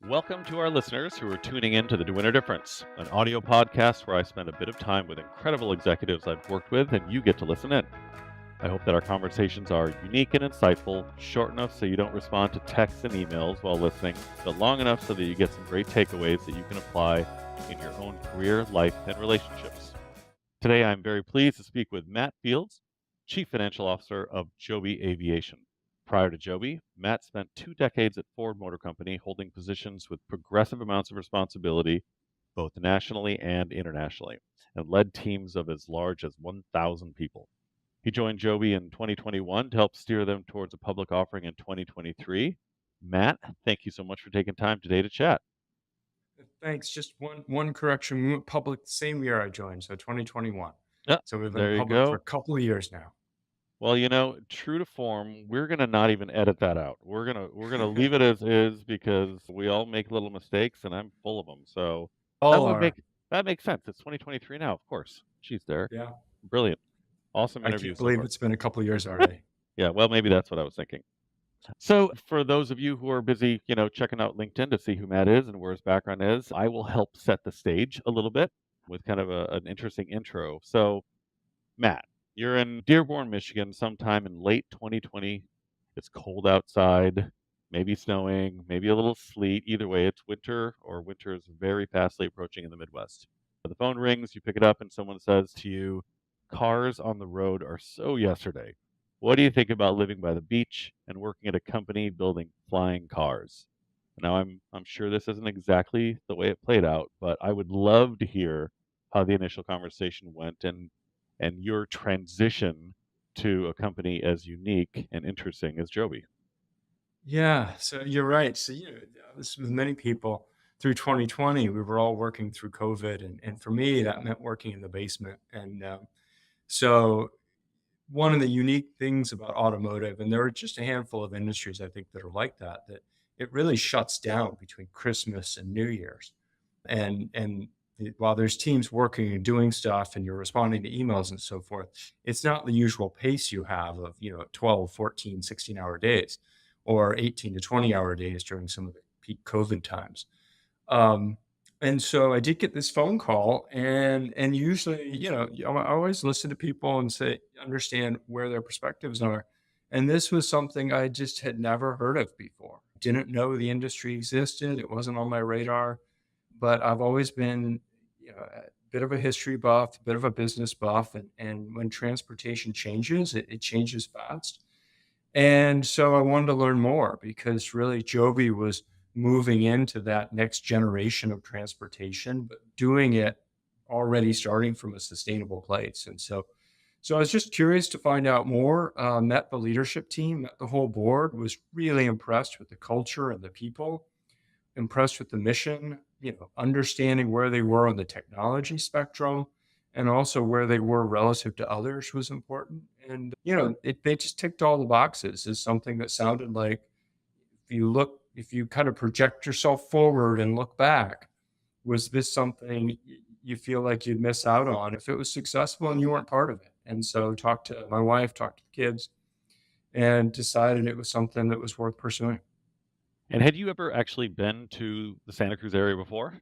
Welcome to our listeners who are tuning in to the DeWinter Difference, an audio podcast where I spend a bit of time with incredible executives I've worked with and you get to listen in. I hope that our conversations are unique and insightful, short enough so you don't respond to texts and emails while listening, but long enough so that you get some great takeaways that you can apply in your own career, life, and relationships. Today, I'm very pleased to speak with Matt Fields, Chief Financial Officer of Joby Aviation. Prior to Joby, Matt spent 2 decades at Ford Motor Company holding positions with progressive amounts of responsibility, both nationally and internationally, and led teams of as large as 1,000 people. He joined Joby in 2021 to help steer them towards a public offering in 2023. Matt, thank you so much for taking time today to chat. Thanks. Just one correction. We went public the same year I joined, so 2021. Yeah, So we've been there you public for a go. couple of years now. Well, true to form, we're gonna not even edit that out. We're gonna leave it as is because we all make little mistakes, and I'm full of them. So that All would are. that makes sense. It's 2023 now, of course. Jeez, Derek, Yeah. brilliant, awesome I interview can't so believe far. it's been a couple of years already. Yeah, well, maybe that's what I was thinking. So for those of you who are busy, checking out LinkedIn to see who Matt is and where his background is, I will help set the stage a little bit with kind of an interesting intro. So Matt, you're in Dearborn, Michigan, sometime in late 2020. It's cold outside, maybe snowing, maybe a little sleet. Either way, it's winter, or winter is very fastly approaching in the Midwest. The phone rings, you pick it up, and someone says to you, "Cars on the road are so yesterday. What do you think about living by the beach and working at a company building flying cars?" Now, I'm sure this isn't exactly the way it played out, but I would love to hear how the initial conversation went and your transition to a company as unique and interesting as Joby. Yeah. So you're right. So, this with many people through 2020, we were all working through COVID. And for me, that meant working in the basement. So one of the unique things about automotive, and there are just a handful of industries I think that are like that, that it really shuts down between Christmas and New Year's. While there's teams working and doing stuff and you're responding to emails and so forth, it's not the usual pace you have of, 12, 14, 16-hour days or 18 to 20-hour days during some of the peak COVID times. Um, and so I did get this phone call, and usually, I always listen to people and say, understand where their perspectives are. And this was something I just had never heard of before. Didn't know the industry existed. It wasn't on my radar, but I've always been, a bit of a history buff, a bit of a business buff, and when transportation changes, it changes fast. And so I wanted to learn more because really Joby was moving into that next generation of transportation, but doing it already starting from a sustainable place. So I was just curious to find out more. Met the leadership team, met the whole board, was really impressed with the culture and the people, impressed with the mission, understanding where they were on the technology spectrum and also where they were relative to others was important. And, they just ticked all the boxes as something that sounded like if you kind of project yourself forward and look back, was this something you feel like you'd miss out on if it was successful and you weren't part of it? And so talked to my wife, talked to the kids, and decided it was something that was worth pursuing. And had you ever actually been to the Santa Cruz area before?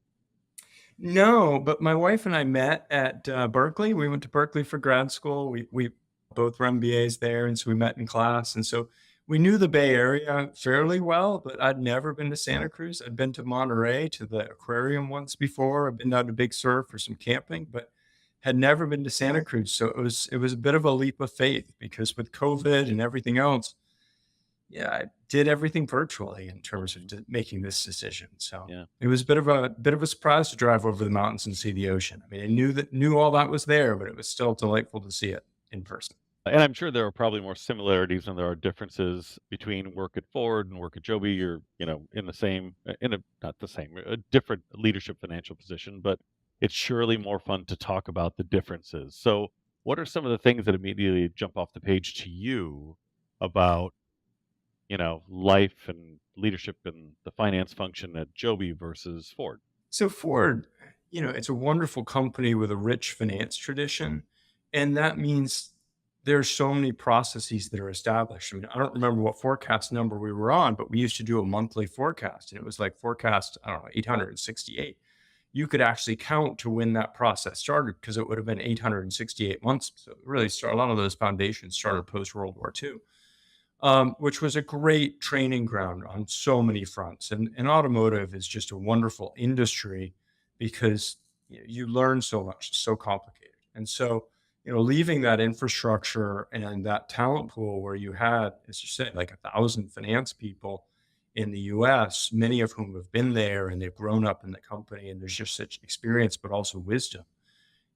No, but my wife and I met at Berkeley. We went to Berkeley for grad school. We both were MBAs there, and so we met in class. And so we knew the Bay Area fairly well, but I'd never been to Santa Cruz. I'd been to Monterey to the aquarium once before. I've been down to Big Sur for some camping, but had never been to Santa Cruz. So it was a bit of a leap of faith because with COVID and everything else, yeah, I did everything virtually in terms of making this decision. So Yeah. it was a bit of a surprise to drive over the mountains and see the ocean. I mean, I knew all that was there, but it was still delightful to see it in person. And I'm sure there are probably more similarities than there are differences between work at Ford and work at Joby. You're, in the same, in a, not the same, a different leadership financial position, but it's surely more fun to talk about the differences. So, what are some of the things that immediately jump off the page to you about, life and leadership and the finance function at Joby versus Ford? So Ford, it's a wonderful company with a rich finance tradition, and that means there's so many processes that are established. I mean, I don't remember what forecast number we were on, but we used to do a monthly forecast, and it was like forecast, I don't know, 868. You could actually count to when that process started because it would have been 868 months. So really, a lot of those foundations started post World War II, which was a great training ground on so many fronts. And automotive is just a wonderful industry because you learn so much. It's so complicated. And so, leaving that infrastructure and that talent pool where you had, as you said, like 1,000 finance people in the US, many of whom have been there and they've grown up in the company, and there's just such experience, but also wisdom.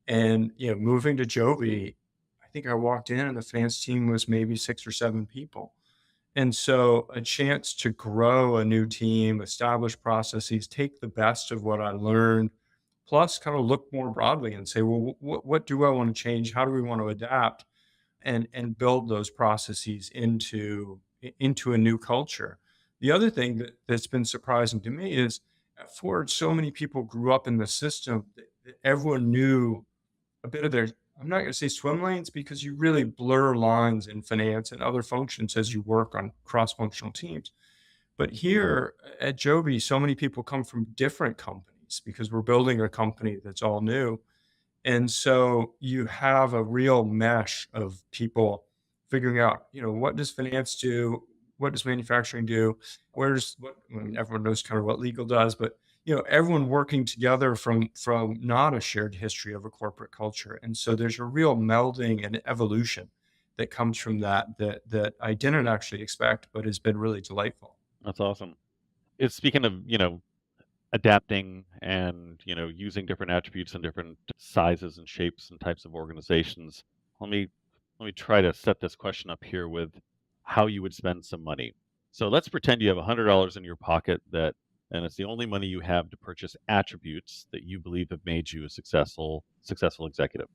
And, moving to Joby, I think I walked in and the finance team was maybe 6 or 7 people. And so a chance to grow a new team, establish processes, take the best of what I learned, plus kind of look more broadly and say, well, what do I want to change? How do we want to adapt? And build those processes into a new culture. The other thing that's been surprising to me is at Ford, so many people grew up in the system that everyone knew a bit of their, I'm not going to say swim lanes because you really blur lines in finance and other functions as you work on cross-functional teams. But here at Joby, so many people come from different companies because we're building a company that's all new. And so you have a real mesh of people figuring out, what does finance do? What does manufacturing do? I mean, everyone knows kind of what legal does, but everyone working together from not a shared history of a corporate culture. And so there's a real melding and evolution that comes from that I didn't actually expect, but has been really delightful. That's awesome. It's speaking of, adapting and, using different attributes in different sizes and shapes and types of organizations. Let me let me try to set this question up here with how you would spend some money. So let's pretend you have $100 in your pocket and it's the only money you have to purchase attributes that you believe have made you a successful executive.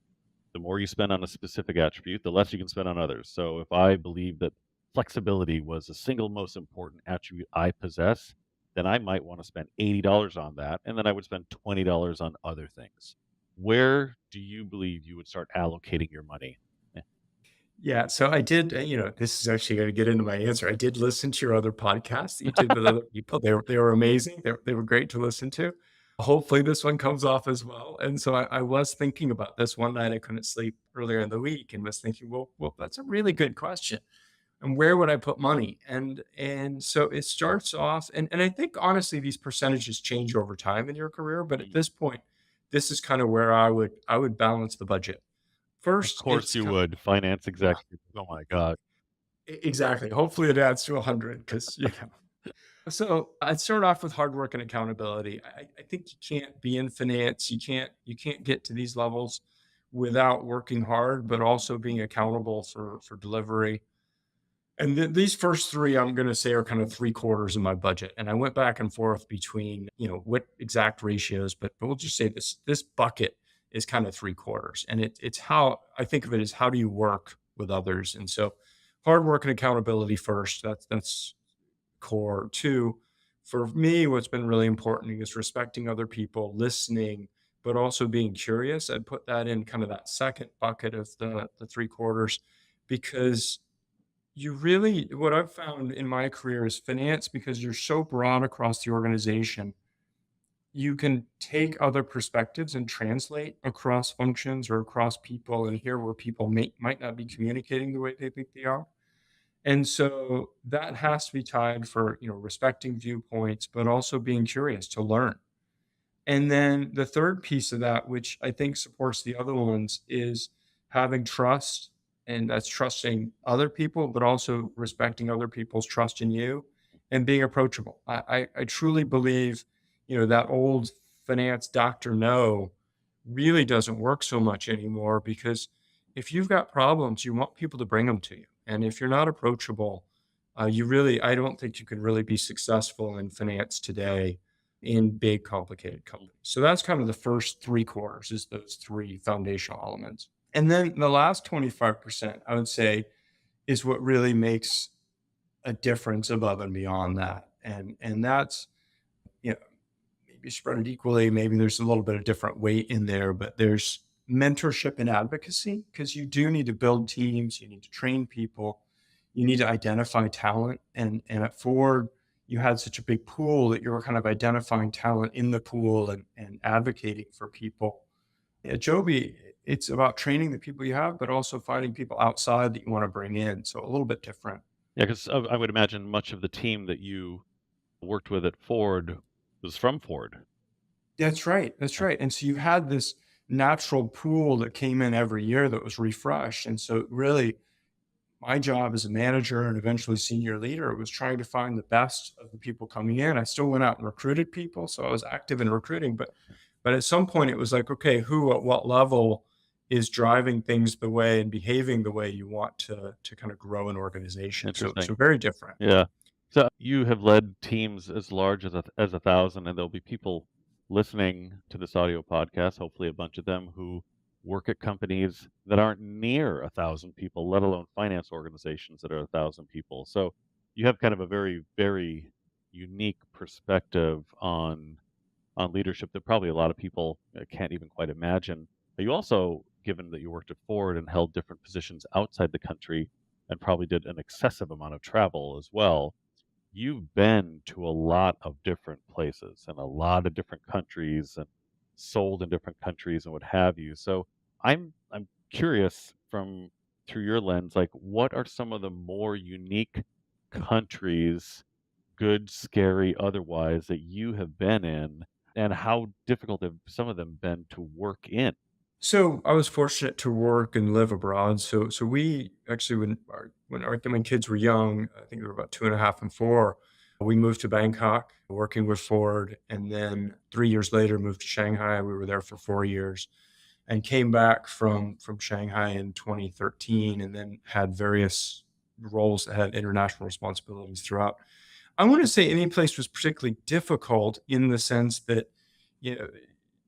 The more you spend on a specific attribute, the less you can spend on others. So if I believe that flexibility was the single most important attribute I possess, then I might want to spend $80 on that, and then I would spend $20 on other things. Where do you believe you would start allocating your money? Eh, Yeah, so I did, this is actually going to get into my answer. I did listen to your other podcasts that you did with other people. They were amazing. They were great to listen to. Hopefully this one comes off as well. And so I was thinking about this one night. I couldn't sleep earlier in the week and was thinking, well, that's a really good question. And where would I put money? And so it starts off, and I think honestly these percentages change over time in your career, but at mm, this point, this is kind of where I would balance the budget. Of First, course you would. Finance executive. Oh my God. exactly. Hopefully it adds to 100 because, So I'd start off with hard work and accountability. I think you can't be in finance. You can't get to these levels without working hard, but also being accountable for delivery. And these first three, I'm going to say, are kind of 3/4 of my budget. And I went back and forth between, what exact ratios, but we'll just say this bucket is kind of 3/4. And it's how I think of it as how do you work with others. And so hard work and accountability first. That's core. Two, for me, what's been really important is respecting other people, listening, but also being curious. I'd put that in kind of that second bucket of the 3/4 because what I've found in my career is finance, because you're so broad across the organization, you can take other perspectives and translate across functions or across people and hear where people might not be communicating the way they think they are. And so that has to be tied for, respecting viewpoints, but also being curious to learn. And then the third piece of that, which I think supports the other ones, is having trust. And that's trusting other people, but also respecting other people's trust in you and being approachable. I truly believe, that old finance doctor no really doesn't work so much anymore because if you've got problems, you want people to bring them to you. And if you're not approachable, I don't think you can really be successful in finance today in big, complicated companies. So that's kind of the first 3/4 is those three foundational elements. And then the last 25%, I would say, is what really makes a difference above and beyond that. And that's, you know, maybe spread it equally. Maybe there's a little bit of different weight in there, but there's mentorship and advocacy, because you do need to build teams, you need to train people, you need to identify talent. And at Ford, you had such a big pool that you were kind of identifying talent in the pool and advocating for people. At Joby, it's about training the people you have, but also finding people outside that you want to bring in. So a little bit different. Yeah, because I would imagine much of the team that you worked with at Ford was from Ford. That's right. That's Yeah, right. And so you had this natural pool that came in every year that was refreshed. And so really, my job as a manager and eventually senior leader was trying to find the best of the people coming in. I still went out and recruited people, so I was active in recruiting, but at some point it was like, okay, who at what level is driving things the way and behaving the way you want to kind of grow an organization. So interesting. very different. Yeah. So you have led teams as large as as 1,000, and there'll be people listening to this audio podcast, hopefully a bunch of them who work at companies that aren't near 1,000 people, let alone finance organizations that are 1,000 people. So you have kind of a very, very unique perspective on leadership that probably a lot of people can't even quite imagine. But you also, given that you worked at Ford and held different positions outside the country and probably did an excessive amount of travel as well, you've been to a lot of different places and a lot of different countries and sold in different countries and what have you. So I'm curious from through your lens, like what are some of the more unique countries, good, scary, otherwise, that you have been in, and how difficult have some of them been to work in? So I was fortunate to work and live abroad. So we actually, when my kids were young, I think they were about 2.5 and 4, we moved to Bangkok, working with Ford, and then 3 years later moved to Shanghai. We were there for 4 years, and came back from Shanghai in 2013, and then had various roles that had international responsibilities throughout. I wouldn't say any place was particularly difficult in the sense that, you know,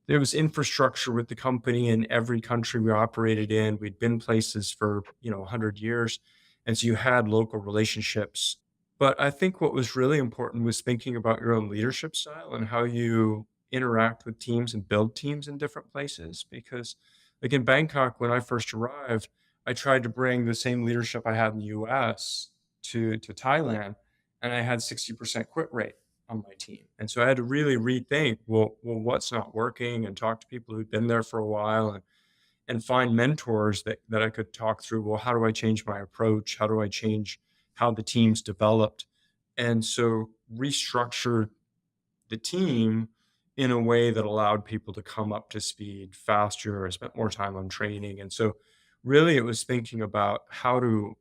there was infrastructure with the company in every country we operated in. We'd been places for, 100 years. And so you had local relationships. But I think what was really important was thinking about your own leadership style and how you interact with teams and build teams in different places. Because, like in Bangkok, when I first arrived, I tried to bring the same leadership I had in the US to Thailand, and I had 60% quit rate on my team. And so I had to really rethink, well, what's not working, and talk to people who'd been there for a while, and find mentors that I could talk through. Well, how do I change my approach? How do I change how the team's developed? And so restructure the team in a way that allowed people to come up to speed faster. I spent more time on training. And so really it was thinking about how do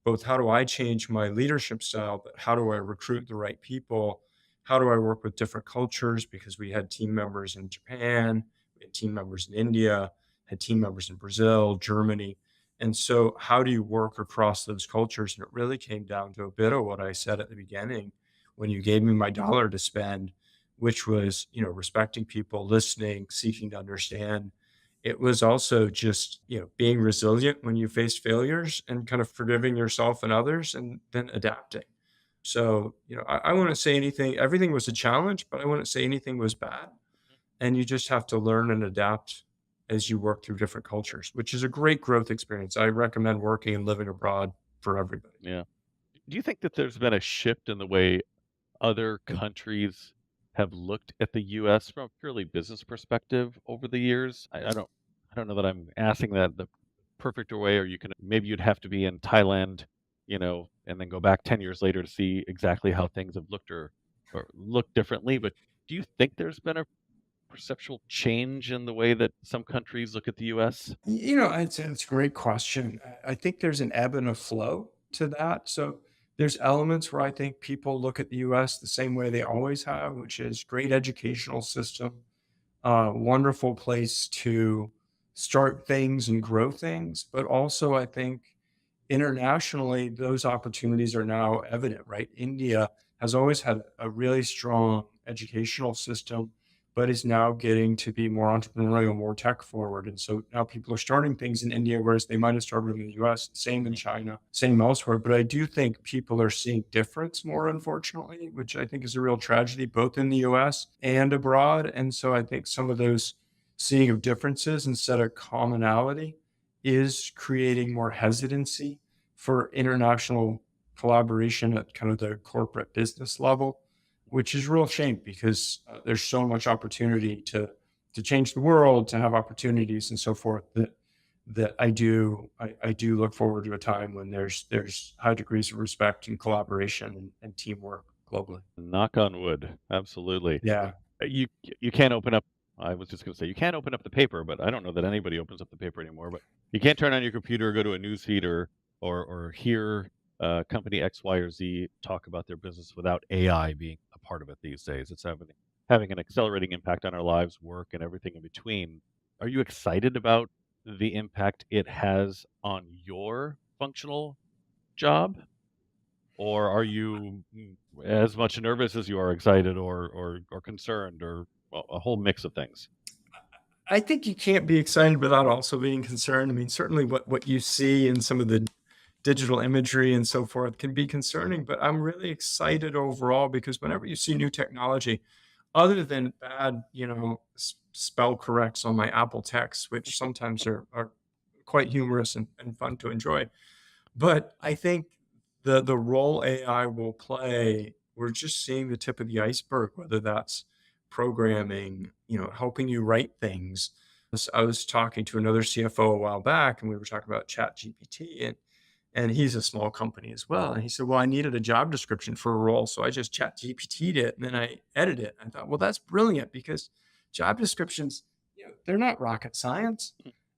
I change my leadership style, but how do I recruit the right people? How do I work with different cultures? Because we had team members in Japan, we had team members in India, had team members in Brazil, Germany. And so how do you work across those cultures? And it really came down to a bit of what I said at the beginning when you gave me my dollar to spend, which was, respecting people, listening, seeking to understand. It was also just, being resilient when you faced failures and kind of forgiving yourself and others and then adapting. So, I wouldn't say anything, everything was a challenge, but I wouldn't say anything was bad. And you just have to learn and adapt as you work through different cultures, which is a great growth experience. I recommend working and living abroad for everybody. Yeah. Do you think that there's been a shift in the way other countries have looked at the US from a purely business perspective over the years? I don't know that I'm asking that the perfect way, or you can maybe you'd have to be in Thailand, and then go back 10 years later to see exactly how things have looked or looked differently. But do you think there's been a perceptual change in the way that some countries look at the US? It's a great question. I think there's an ebb and a flow to that. So there's elements where I think people look at the US the same way they always have, which is great educational system, wonderful place to start things and grow things. But also, I think internationally, those opportunities are now evident, right? India has always had a really strong educational system, but is now getting to be more entrepreneurial, more tech forward. And so now people are starting things in India, whereas they might have started in the US, same in Mhm. China, same elsewhere. But I do think people are seeing difference more, unfortunately, which I think is a real tragedy, both in the US and abroad. And so I think seeing of differences instead of commonality is creating more hesitancy for international collaboration at kind of the corporate business level, which is a real shame because there's so much opportunity to change the world, to have opportunities and so forth that I do look forward to a time when there's high degrees of respect and collaboration and teamwork globally. Knock on wood. Absolutely. Yeah. You can't open up. I was just going to say you can't open up the paper, but I don't know that anybody opens up the paper anymore. But you can't turn on your computer, go to a news feed, or hear company X, Y, or Z talk about their business without AI being a part of it these days. It's having an accelerating impact on our lives, work, and everything in between. Are you excited about the impact it has on your functional job? Or are you as much nervous as you are excited or concerned or a whole mix of things? I think you can't be excited without also being concerned. I mean, certainly what you see in some of the digital imagery and so forth can be concerning, but I'm really excited overall because whenever you see new technology, other than bad, spell corrects on my Apple texts, which sometimes are quite humorous and fun to enjoy, but I think the role AI will play, we're just seeing the tip of the iceberg, whether that's programming, helping you write things. I was talking to another CFO a while back, and we were talking about Chat GPT, and he's a small company as well. And he said, "Well, I needed a job description for a role, so I just Chat GPT'd it, and then I edited it." I thought, well, that's brilliant because job descriptions, they're not rocket science.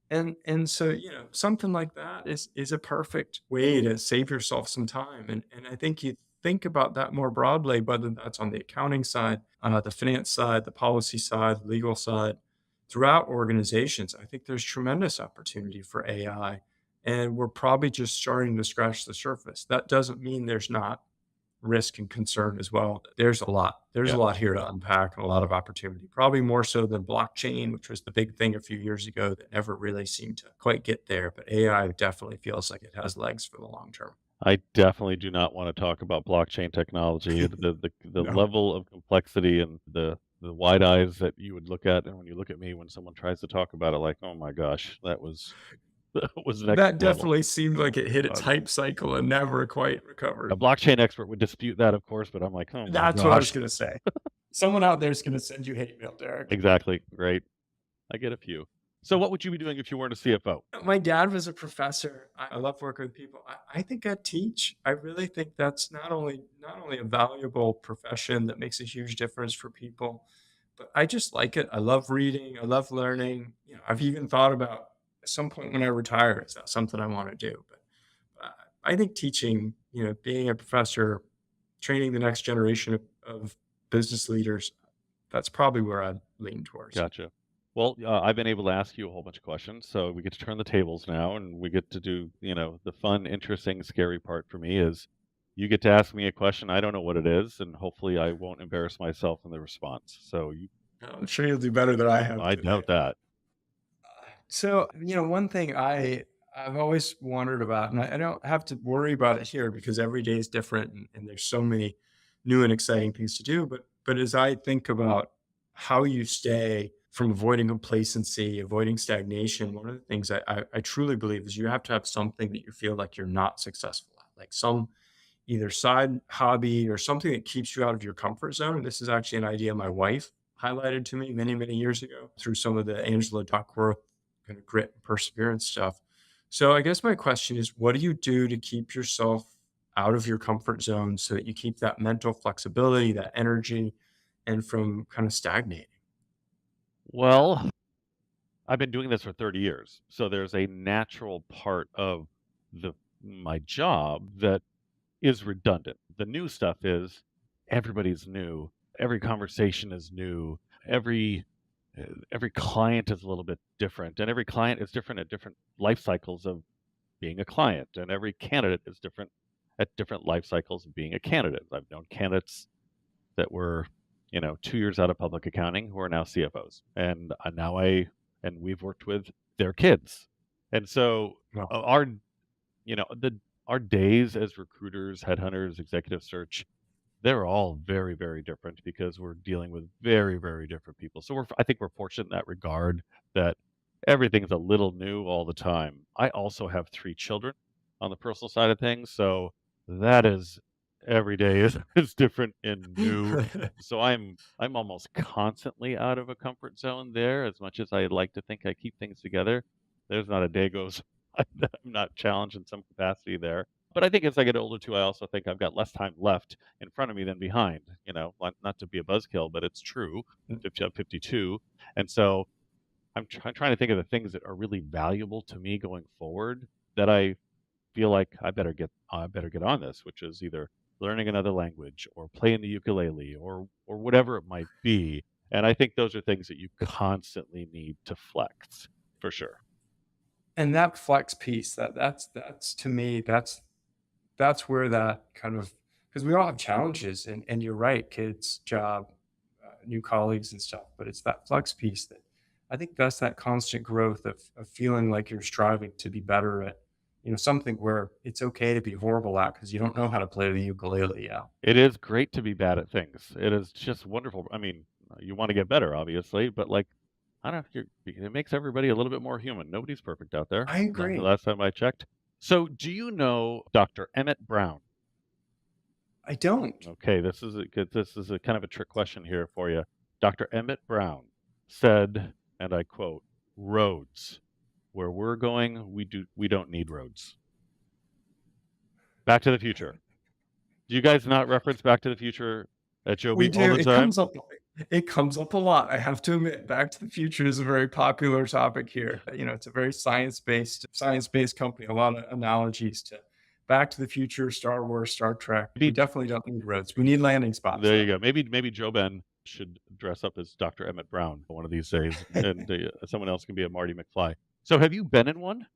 And so, something like that is a perfect way to save yourself some time. And I think you think about that more broadly, whether that's on the accounting side, the finance side, the policy side, the legal side, throughout organizations. I think there's tremendous opportunity for AI. And we're probably just starting to scratch the surface. That doesn't mean there's not risk and concern as well. There's a lot. There's Yeah. a lot here to unpack and a lot of opportunity, probably more so than blockchain, which was the big thing a few years ago that never really seemed to quite get there. But AI definitely feels like it has legs for the long term. I definitely do not want to talk about blockchain technology. The No. level of complexity and the wide eyes that you would look at, and when you look at me when someone tries to talk about it, like, oh my gosh, that was that was next That level. definitely seemed like it hit its Uh, hype cycle and never quite a recovered. blockchain expert would dispute that, of course, but I'm like, oh my That's what I was gosh, going to say. Someone out there is going to send you hate mail, Derek. exactly, right. I get a few. So, what would you be doing if you weren't a CFO? My dad was a professor. I love working with people. I think I'd teach. I really think that's not only a valuable profession that makes a huge difference for people, but I just like it. I love reading. I love learning. I've even thought about at some point when I retire, is that something I want to do? But I think teaching, being a professor, training the next generation of business leaders, that's probably where I'd lean towards. Gotcha. Well, I've been able to ask you a whole bunch of questions, so we get to turn the tables now, and we get to do, the fun, interesting, scary part for me is you get to ask me a question. I don't know what it is, and hopefully I won't embarrass myself in the response. So I'm sure you'll do better than I have I today. doubt that. So, one thing I've always wondered about, and I don't have to worry about it here because every day is different and there's so many new and exciting things to do. But as I think about how you stay from avoiding complacency, avoiding stagnation, one of the things I truly believe is you have to have something that you feel like you're not successful at, like some either side hobby or something that keeps you out of your comfort zone. And this is actually an idea my wife highlighted to me many, many years ago through some of the Angela Duckworth kind of grit and perseverance stuff. So I guess my question is, what do you do to keep yourself out of your comfort zone so that you keep that mental flexibility, that energy, and from kind of stagnating? Well, I've been doing this for 30 years, so there's a natural part of the my job that is redundant. The new stuff is everybody's new. Every conversation is new. Every client is a little bit different, and every client is different at different life cycles of being a client, and every candidate is different at different life cycles of being a candidate. I've known candidates that were, 2 years out of public accounting who are now CFOs, and we've worked with their kids, and so Well, our days as recruiters, headhunters, executive search, they're all very, very different because we're dealing with very, very different people. So I think we're fortunate in that regard that everything's a little new all the time. I also have 3 children on the personal side of things, so that is every day is, is different and new. So I'm almost constantly out of a comfort zone there. As much as I'd like to think I keep things together, there's not a day goes that I'm not challenged in some capacity there. But I think as I get older too, I also think I've got less time left in front of me than behind. Not to be a buzzkill, but it's true. 50, I'm 52, and so I'm trying to think of the things that are really valuable to me going forward that I feel like I better get on this, which is either learning another language or playing the ukulele or whatever it might be. And I think those are things that you constantly need to flex for sure. And that flex piece, that's to me, that's where that kind of, because we all have challenges, and you're right, kids, job, new colleagues and stuff, but it's that flex piece that I think that's that constant growth of feeling like you're striving to be better at, something where it's okay to be horrible at because you don't know how to play the ukulele. Yeah. It is great to be bad at things. It is just wonderful. I mean, you want to get better, obviously, but like, I don't know, it makes everybody a little bit more human. Nobody's perfect out there. I The agree. last time I checked. So, do you know Dr. Emmett Brown? I don't. Okay, this is a kind of a trick question here for you. Dr. Emmett Brown said, and I quote, "Roads. Where we're going, we don't need roads." Back to the Future. Do you guys not reference Back to the Future at We Joby all do. the time? It comes up a lot. I have to admit, Back to the Future is a very popular topic here. It's a very science-based company. A lot of analogies to Back to the Future, Star Wars, Star Trek. We Maybe definitely don't need roads. We need landing spots, there you go. Maybe Joe Ben should dress up as Dr. Emmett Brown one of these days, though. and someone else can be a Marty McFly. So, have you been in one?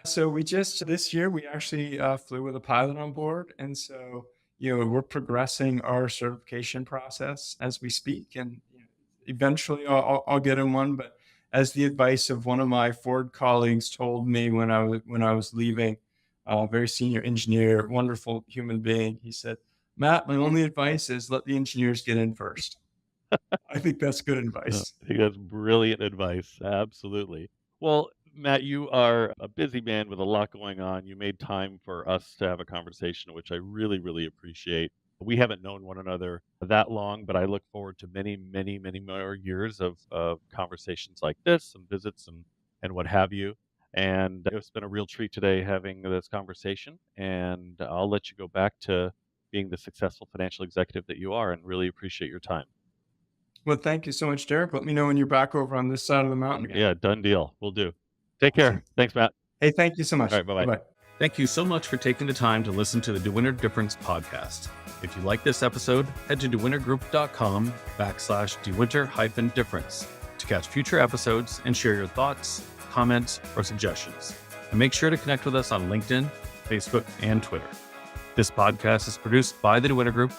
So this year, we actually flew with a pilot on board. And so, we're progressing our certification process as we speak. And eventually I'll get in one. But as the advice of one of my Ford colleagues told me when I was leaving, a very senior engineer, wonderful human being, he said, "Matt, my only advice is let the engineers get in first." I think that's good advice. I think that's brilliant advice. Absolutely. Well, Matt, you are a busy man with a lot going on. You made time for us to have a conversation, which I really, really appreciate. We haven't known one another that long, but I look forward to many, many, many more years of conversations like this and visits and what have you. And it's been a real treat today having this conversation. And I'll let you go back to being the successful financial executive that you are and really appreciate your time. Well, thank you so much, Derek. Let me know when you're back over on this side of the mountain again. Yeah, done deal. We'll do. Take Awesome. care. Thanks, Matt. Hey, thank you so much. All right, bye-bye. Bye-bye. Thank you so much for taking the time to listen to the DeWinter Difference podcast. If you like this episode, head to dewintergroup.com/DeWinter-Difference to catch future episodes and share your thoughts, comments, or suggestions. And make sure to connect with us on LinkedIn, Facebook, and Twitter. This podcast is produced by the DeWinter Group,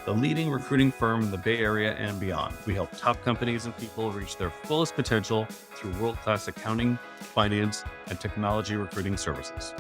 the leading recruiting firm in the Bay Area and beyond. We help top companies and people reach their fullest potential through world-class accounting, finance, and technology recruiting services.